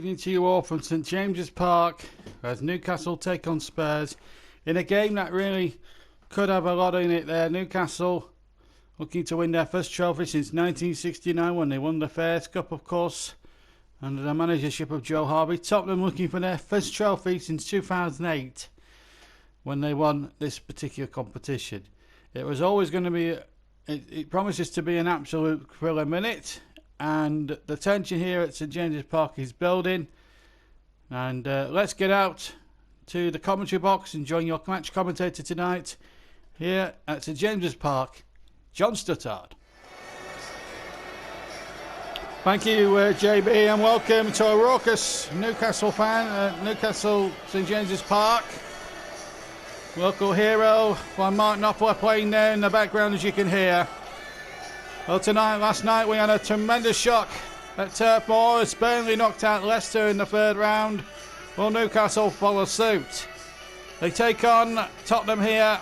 evening to you all from St James's Park as Newcastle take on Spurs in a game that really could have a lot in it there. Newcastle looking to win their first trophy since 1969 when they won the Fairs Cup, of course, under the managership of Joe Harvey. Tottenham looking for their first trophy since 2008 when they won this particular competition. It was always going to be, it promises to be an absolute thriller minute. And the tension here at St James's Park is building. And let's get out to the commentary box and join your match commentator tonight here at St James's Park, John Stuttard. Thank you, JB, and welcome to a raucous Newcastle fan at Newcastle St James's Park. Local hero by Mark Knopfler playing there in the background, as you can hear. Well, last night we had a tremendous shock at Turf Moor as Burnley knocked out Leicester in the third round. Well, Newcastle follow suit. They take on Tottenham here,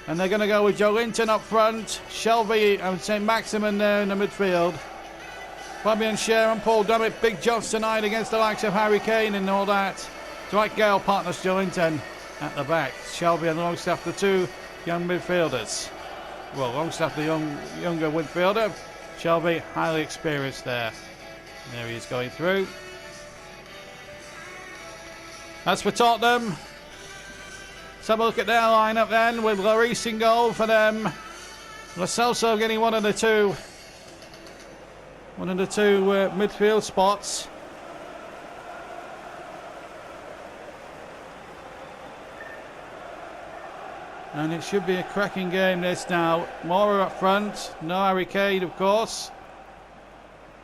and they're going to go with Joe Linton up front, Shelby and St Maximin there in the midfield. Fabian Schär and Paul Dummett, big jobs tonight against the likes of Harry Kane and all that. Dwight Gale partners Joe Linton at the back. Shelby and Longstaff, the two young midfielders. Well, Longstaff, the younger midfielder. Shelby, highly experienced there. There he is going through. As for Tottenham, let's have a look at their lineup then, with Lloris in goal for them. Lo Celso getting one of the two midfield spots. And it should be a cracking game this now. Mora up front, no Harry Kane of course.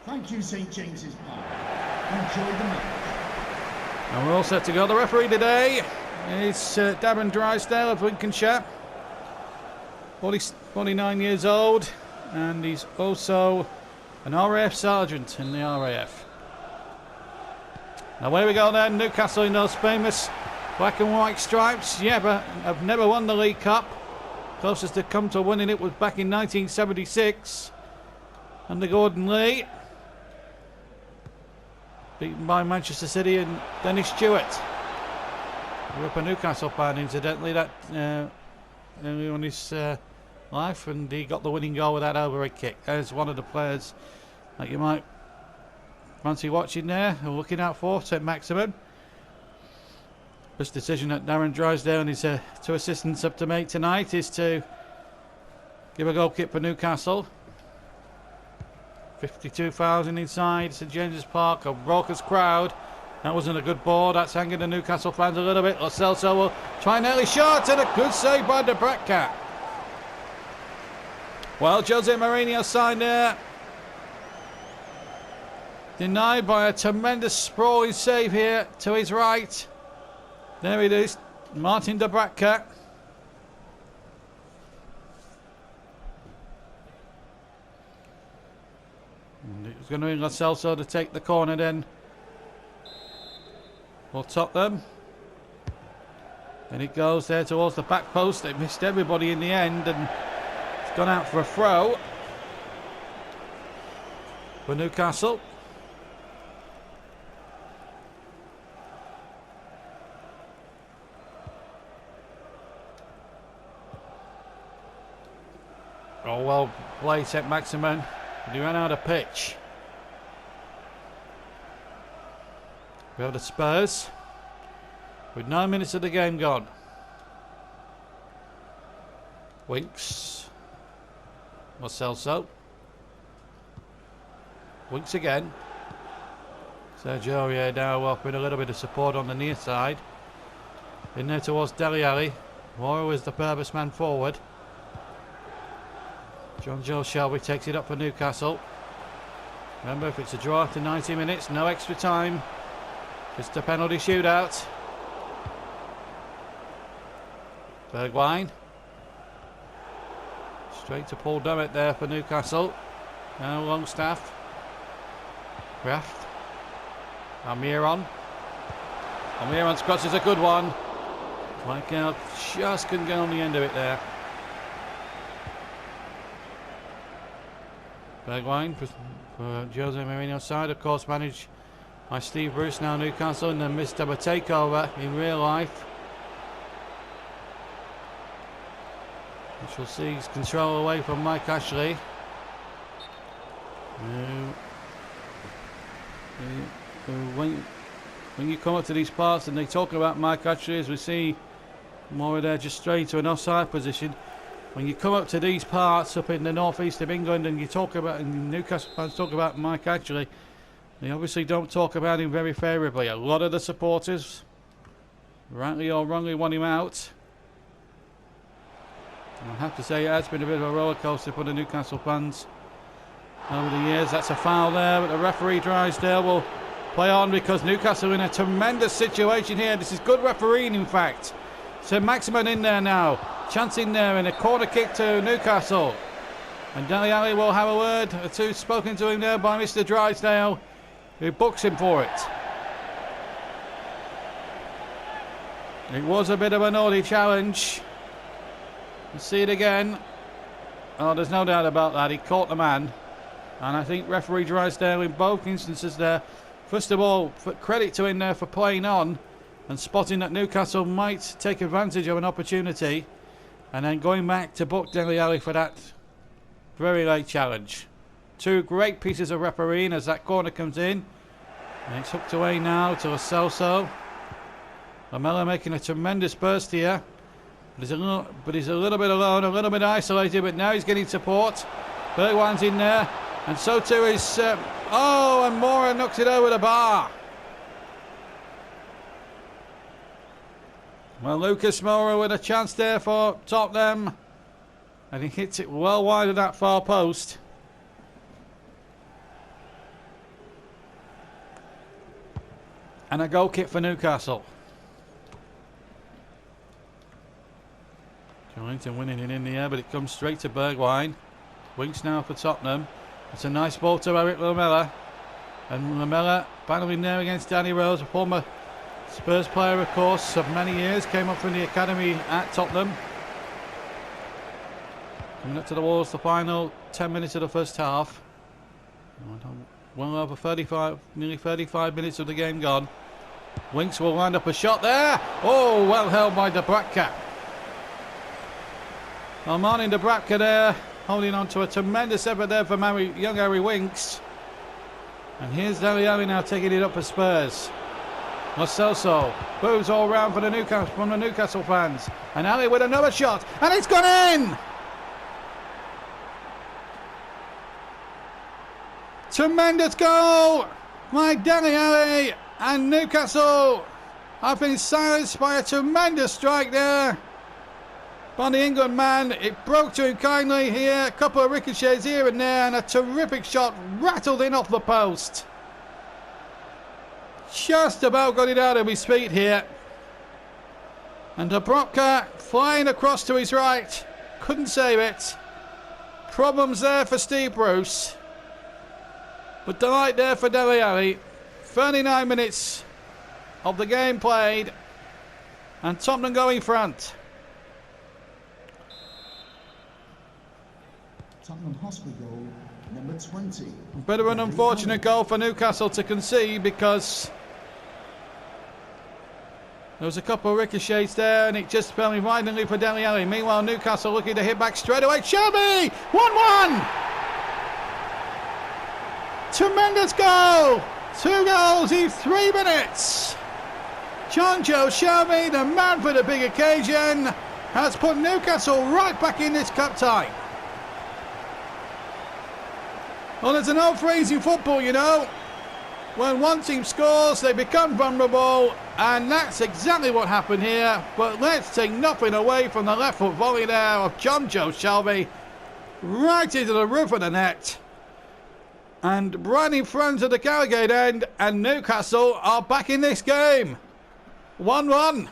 Thank you, St James's Park. Enjoy the match. And we're all set to go. The referee today is Darren Drysdale of Lincolnshire. 49 years old, and he's also an RAF sergeant in the RAF. Now away we go then, Newcastle in those famous black and white stripes. Yeah, but have never won the League Cup. Closest they've come to winning it was back in 1976 under Gordon Lee. Beaten by Manchester City and Dennis Stewart. Grew up a Newcastle fan, incidentally, that early on his life, and he got the winning goal with that overhead kick. There's one of the players that you might fancy watching there or looking out for, St Maximin. First decision that Darren Drysdale and his two assistants have to make tonight is to give a goal kick for Newcastle. 52,000 inside St James's Park, a raucous crowd. That wasn't a good ball, that's hanging the Newcastle fans a little bit. Lo Celso will try an early shot and a good save by the Bratcat. Well, Jose Mourinho's side there denied by a tremendous sprawling save here to his right. There it is, Martin de Bratcat. And it was going to be Lo Celso to take the corner then for Tottenham. And it goes there towards the back post. They missed everybody in the end, and it's gone out for a throw for Newcastle. Oh, well played, St Maximin. But he ran out of pitch. We have the Spurs with 9 minutes of the game gone. Winks. Lo Celso. Winks again. Sergio Aurier now offering a little bit of support on the near side. In there towards Dele Alli. Mora is the purpose man forward. John Joe Shelby takes it up for Newcastle. Remember, if it's a draw after 90 minutes, no extra time. Just a penalty shootout. Bergwijn. Straight to Paul Dummett there for Newcastle. Now Longstaff. Kraft. Almiron. Almiron's cross is a good one. Michael just couldn't get on the end of it there. Bergwijn for Jose Mourinho's side, of course, managed by Steve Bruce now, Newcastle, and then missed a takeover in real life. Which we'll see his control away from Mike Ashley. When you come up to these parts and they talk about Mike Ashley, as we see more of there just straight to an offside position. When you come up to these parts up in the northeast of England and you talk about, and Newcastle fans talk about Mike Ashley, they obviously don't talk about him very favourably. A lot of the supporters, rightly or wrongly, want him out. I have to say it has been a bit of a roller coaster for the Newcastle fans over the years. That's a foul there, but the referee Drysdale will play on because Newcastle are in a tremendous situation here. This is good refereeing, in fact. So Maximin in there now, chance in there, and a corner kick to Newcastle. And Dele Alli will have a word or two spoken to him there by Mr. Drysdale, who books him for it. It was a bit of a naughty challenge. Let's see it again. Oh, there's no doubt about that. He caught the man. And I think referee Drysdale in both instances there, first of all, credit to him there for playing on and spotting that Newcastle might take advantage of an opportunity, and then going back to book Dele Alli for that very late challenge. Two great pieces of refereeing as that corner comes in. And it's hooked away now to Lo Celso. Lamela making a tremendous burst here. But he's a little bit alone, a little bit isolated, but now he's getting support. Bergwijn's in there, and so too is... and Mora knocks it over the bar. Well, Lucas Moura with a chance there for Tottenham, and he hits it well wide of that far post. And a goal kick for Newcastle. Joelinton winning it in the air, but it comes straight to Bergwijn. Winks now for Tottenham. It's a nice ball to Eric Lamela. And Lamela battling there against Danny Rose, a former Spurs player, of course, of many years. Came up from the academy at Tottenham. Coming up to the walls, the final 10 minutes of the first half. Well over 35, nearly 35 minutes of the game gone. Winks will wind up a shot there. Oh, well held by Dubravka. Armani Dubravka there, holding on to a tremendous effort there from young Harry Winks. And here's Dele Alli now taking it up for Spurs. Lo Celso moves all round for the Newcastle fans. And Ali with another shot, and it's gone in! Tremendous goal by Dele Alli, and Newcastle have been silenced by a tremendous strike there by the England man. It broke to him kindly here, a couple of ricochets here and there, and a terrific shot rattled in off the post. Just about got it out of his feet here. And Dubravka flying across to his right, couldn't save it. Problems there for Steve Bruce. But delight there for Dele Alli. 39 minutes of the game played, and Tottenham going front. Tottenham Hotspur goal, number 20. A bit of an unfortunate goal for Newcastle to concede, because there was a couple of ricochets there and it just fell invitingly for Dele Alli. Meanwhile, Newcastle looking to hit back straight away. Shelby! 1-1! Tremendous goal! 2 goals in 3 minutes. Jonjo Shelby, the man for the big occasion, has put Newcastle right back in this cup tie. Well, there's an old phrase in football, you know. When one team scores, they become vulnerable, and that's exactly what happened here. But let's take nothing away from the left foot volley there of Jonjo Shelby, right into the roof of the net. And right in front of the Gallagher end, and Newcastle are back in this game. 1-1.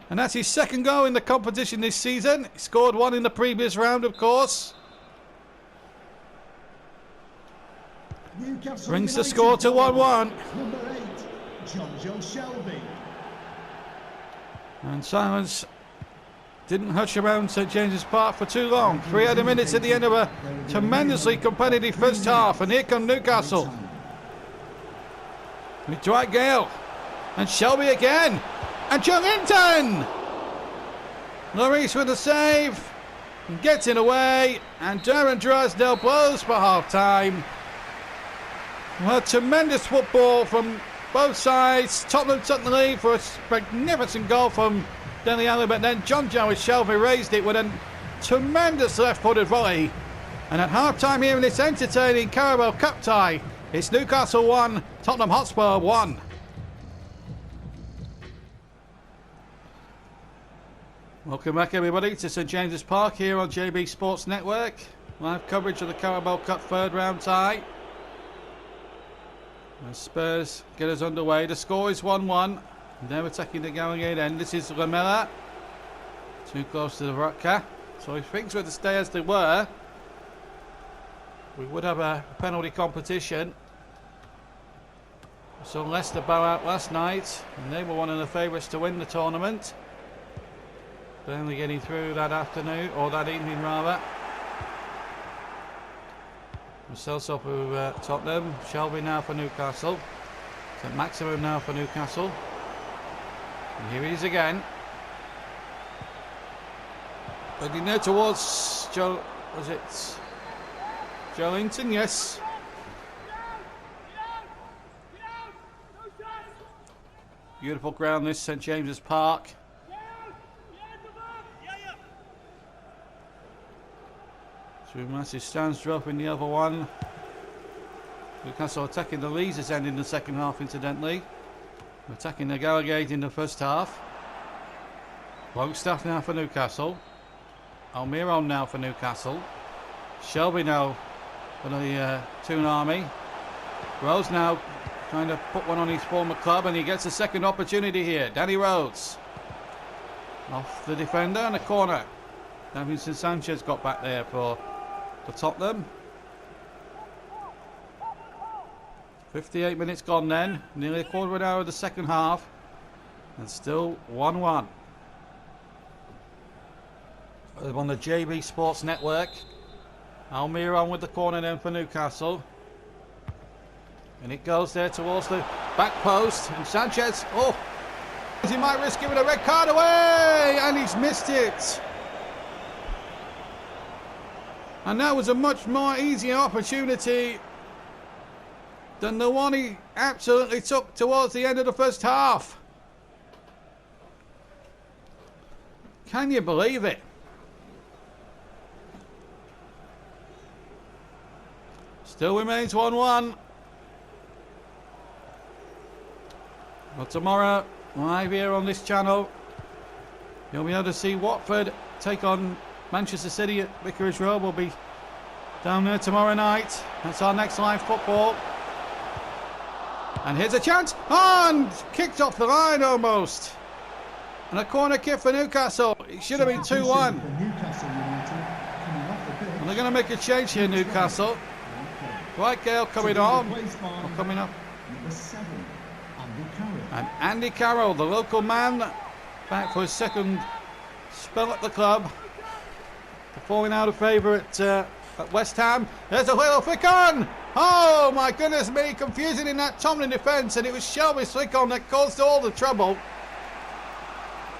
And that's his second goal in the competition this season. He scored one in the previous round, of course. Newcastle Brings the United score to 1-1. Number 8, Jonjo Shelby. And silence didn't hush around St James's Park for too long. 3 other minutes at the end of a tremendously competitive first half. And here come Newcastle. With Dwight Gale. And Shelby again. And Joelinton. Lloris with the save. Getting away. And Darren Drysdale blows for half time. Well, tremendous football from both sides. Tottenham took the lead for a magnificent goal from Dele Alli, but then John Joe Shelby raised it with a tremendous left-footed volley. And at half-time here in this entertaining Carabao Cup tie, it's Newcastle 1, Tottenham Hotspur 1. Welcome back, everybody, to St James's Park here on JB Sports Network. Live coverage of the Carabao Cup third round tie. And Spurs get us underway. The score is 1-1. They're attacking the Gallagher end. This is Lamela. Too close to the Rutger. So if things were to stay as they were, we would have a penalty competition. So Leicester bow out last night, and they were one of the favourites to win the tournament. Barely getting through that afternoon, or that evening rather. Celso for Tottenham. Shelby now for Newcastle. St Maximum now for Newcastle. And here he is again. Heading there towards Joelinton? Yes. Beautiful ground, this St James's Park. Two massive stands dropping the other one. Newcastle attacking the Leazes end in the second half, incidentally. Attacking the Gallagher in the first half. Longstaff now for Newcastle. Almiron now for Newcastle. Shelby now for the Toon Army. Rose now trying to put one on his former club, and he gets a second opportunity here. Danny Rhodes off the defender and a corner. Davinson Sanchez got back there for Tottenham. 58 minutes gone then. Nearly a quarter of an hour of the second half. And still 1-1. On the JB Sports Network. Almiron with the corner then for Newcastle. And it goes there towards the back post. And Sanchez, he might risk giving a red card away. And he's missed it. And that was a much more easier opportunity than the one he absolutely took towards the end of the first half. Can you believe it? Still remains 1-1. Well, tomorrow, live here on this channel, you'll be able to see Watford take on Manchester City at Vicarage Road. Will be down there tomorrow night. That's our next live football. And here's a chance. And kicked off the line almost. And a corner kick for Newcastle. It should have been 2-1. And they're going to make a change here, Newcastle. Dwight Gale coming on. Or coming up. And Andy Carroll, the local man, back for his second spell at the club. Falling out of favour at West Ham. There's a little flick on. Oh my goodness me, confusing in that Tomlin defence, and it was Shelby's flick on that caused all the trouble.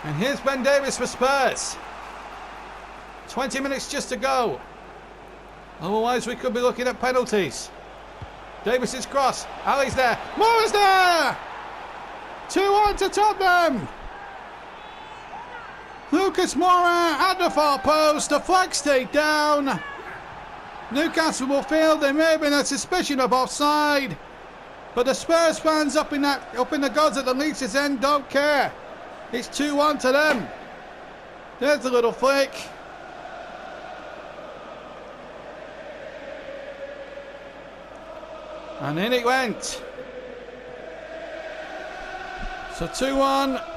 And here's Ben Davies for Spurs. 20 minutes just to go. Otherwise we could be looking at penalties. Davies' cross. Ali's there. Moore's there. 2-1 to Tottenham. Lucas Moura at the far post. The flag stayed down. Newcastle will feel there may have been a suspicion of offside, but the Spurs fans up in the gods at the Leeds' end don't care. It's 2-1 to them. There's a little flick. And in it went. So 2-1.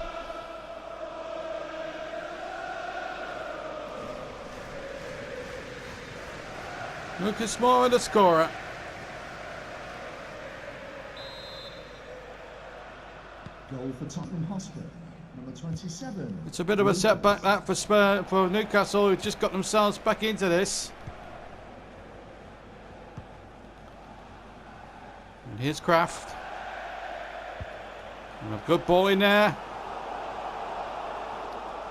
Lucas Moura, the scorer. Goal for Tottenham Hotspur, number 27. It's a bit of a setback that for Newcastle, who just got themselves back into this. And here's Kraft. And a good ball in there.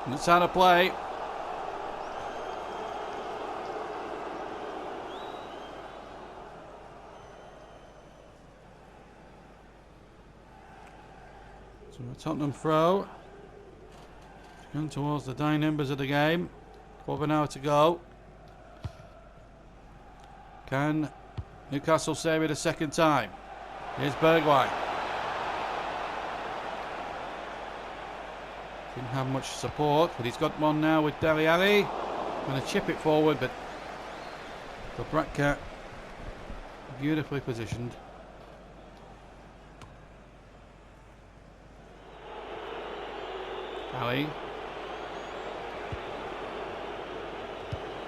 And it's out of play. So a Tottenham throw. Going towards the dying embers of the game. Quarter of an hour to go. Can Newcastle save it a second time? Here's Bergwijn. Didn't have much support, but he's got one now with Dele Alli. Going to chip it forward, but the Bratcat beautifully positioned. Ali.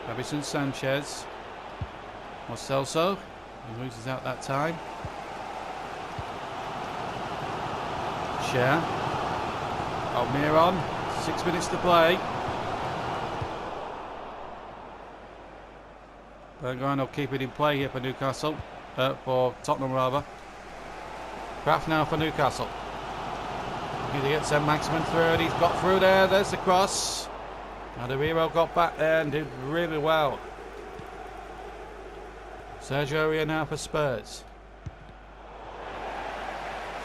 Davison Sanchez. Or Celso. He loses out that time. Cher. Almiron. 6 minutes to play. Bergwijn will keep it in play here for Newcastle. For Tottenham rather. Kraft now for Newcastle. He gets Maximin through and he's got through there. There's the cross. Alderweireld got back there and did really well. Sergio Aurier now for Spurs.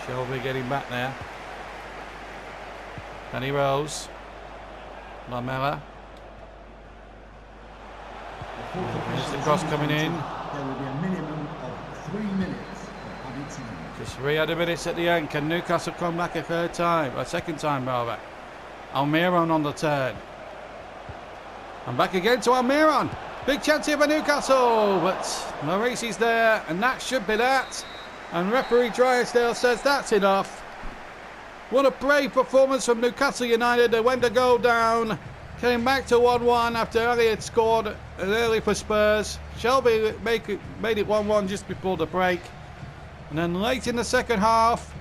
Shelby getting back there. Danny Rose. Lamela. There's the cross coming in. There will be a minimum of 3 minutes of added time. Just 3 added minutes at the end. Can Newcastle come back a second time rather? Almiron on the turn. And back again to Almiron. Big chance here for Newcastle, but Maurice's there, and that should be that. And referee Drysdale says that's enough. What a brave performance from Newcastle United. They went a goal down, came back to 1-1 after Ali had scored early for Spurs. Shelby made it 1-1 just before the break. And then late in the second half,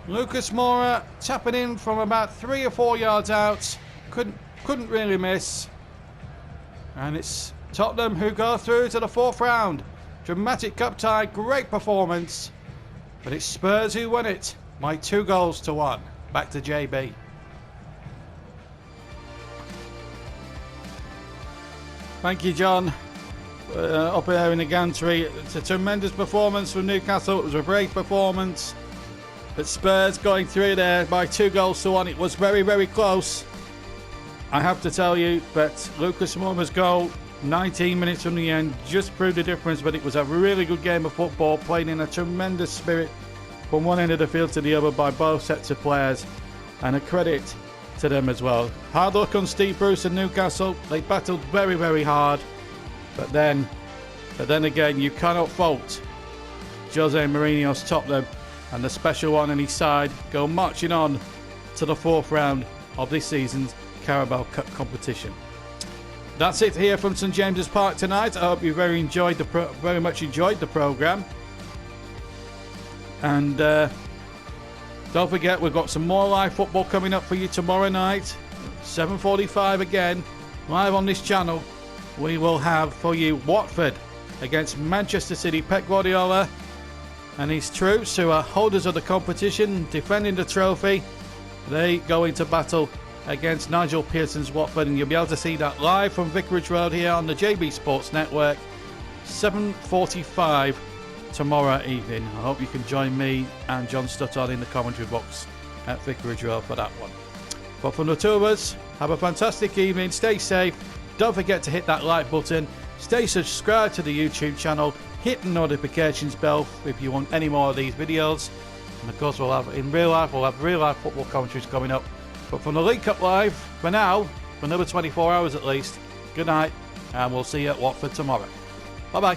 Lucas Moura tapping in from about 3 or 4 yards out. Couldn't really miss. And it's Tottenham who go through to the 4th round. Dramatic cup tie, great performance. But it's Spurs who won it by 2-1. Back to JB. Thank you, John. Up there in the gantry. It's a tremendous performance from Newcastle. It was a great performance. But Spurs going through there by 2-1. It was very, very close. I have to tell you, but Lucas Moura's goal, 19 minutes from the end, just proved the difference. But it was a really good game of football, played in a tremendous spirit from one end of the field to the other by both sets of players, and a credit to them as well. Hard luck on Steve Bruce and Newcastle. They battled very, very hard, but then again, you cannot fault Jose Mourinho's Tottenham and the special one on his side go marching on to the 4th round of this season's Carabao Cup competition. That's it here from St James's Park tonight. I hope you very much enjoyed the programme. And don't forget, we've got some more live football coming up for you tomorrow night, 7:45 again, live on this channel. We will have for you Watford against Manchester City. Pep Guardiola and his troops, who are holders of the competition, defending the trophy. They go into battle against Nigel Pearson's Watford, and you'll be able to see that live from Vicarage Road here on the JB Sports Network, 7:45 tomorrow evening. I hope you can join me and John Stuttard in the commentary box at Vicarage Road for that one. But from the two of us, have a fantastic evening, stay safe, don't forget to hit that like button, stay subscribed to the YouTube channel, hit the notifications bell if you want any more of these videos, and of course we'll have real life football commentaries coming up. But from the League Cup Live, for now, for another 24 hours at least, good night, and we'll see you at Watford tomorrow. Bye bye.